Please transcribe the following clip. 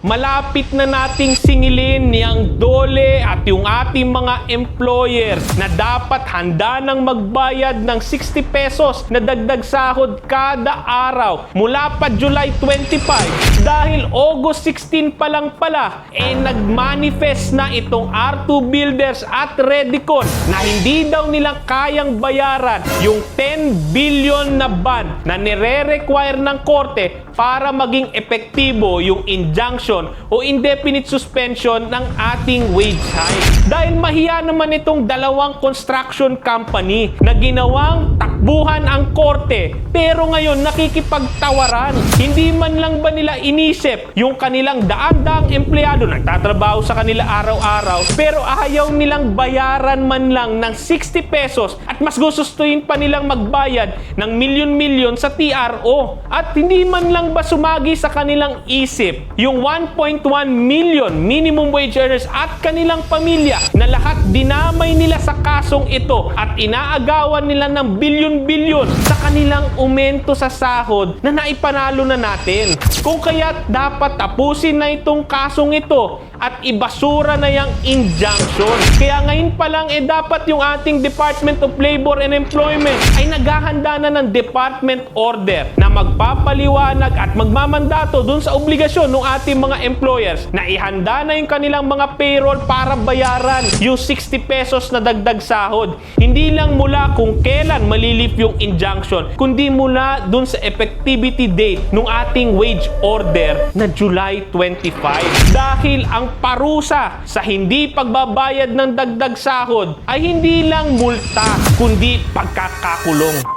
Malapit na nating singilin niyang DOLE at yung ating mga employers na dapat handa nang magbayad ng 60 pesos na dagdag sahod kada araw mula pa July 25 dahil August 16 pa lang pala nagmanifest na itong R2 Builders at Redicon na hindi daw nila kayang bayaran yung 10 billion na ban na nire-require ng korte para maging epektibo yung injunction o indefinite suspension ng ating wage hike. Dahil mahiya naman itong dalawang construction company na ginawang takbuhan ang korte pero ngayon nakikipagtawaran. Hindi man lang ba nila inisip yung kanilang daan-daang empleyado nagtatrabaho sa kanila araw-araw pero ayaw nilang bayaran man lang ng 60 pesos at mas gustuhin pa nilang magbayad ng milyon-milyon sa TRO at hindi man lang ba sumagi sa kanilang isip yung 1.1 million minimum wage earners at kanilang pamilya na lahat dinamay nila sa kasong ito at inaagawan nila ng bilyon-bilyon sa kanilang aumento sa sahod na naipanalo na natin. Kung kaya't dapat tapusin na itong kasong ito at ibasura na yung injunction. Kaya ngayon pa lang dapat yung ating Department of Labor and Employment ay naghahanda na ng department order na magpapaliwanag at magmamandato dun sa obligasyon ng ating mga employers na ihanda na yung kanilang mga payroll para bayaran yung 60 pesos na dagdag sahod. Hindi lang mula kung kailan malilip yung injunction, kundi mula dun sa effectivity date ng ating wage order na July 25. Dahil ang parusa sa hindi pagbabayad ng dagdag sahod ay hindi lang multa, kundi pagkakakulong.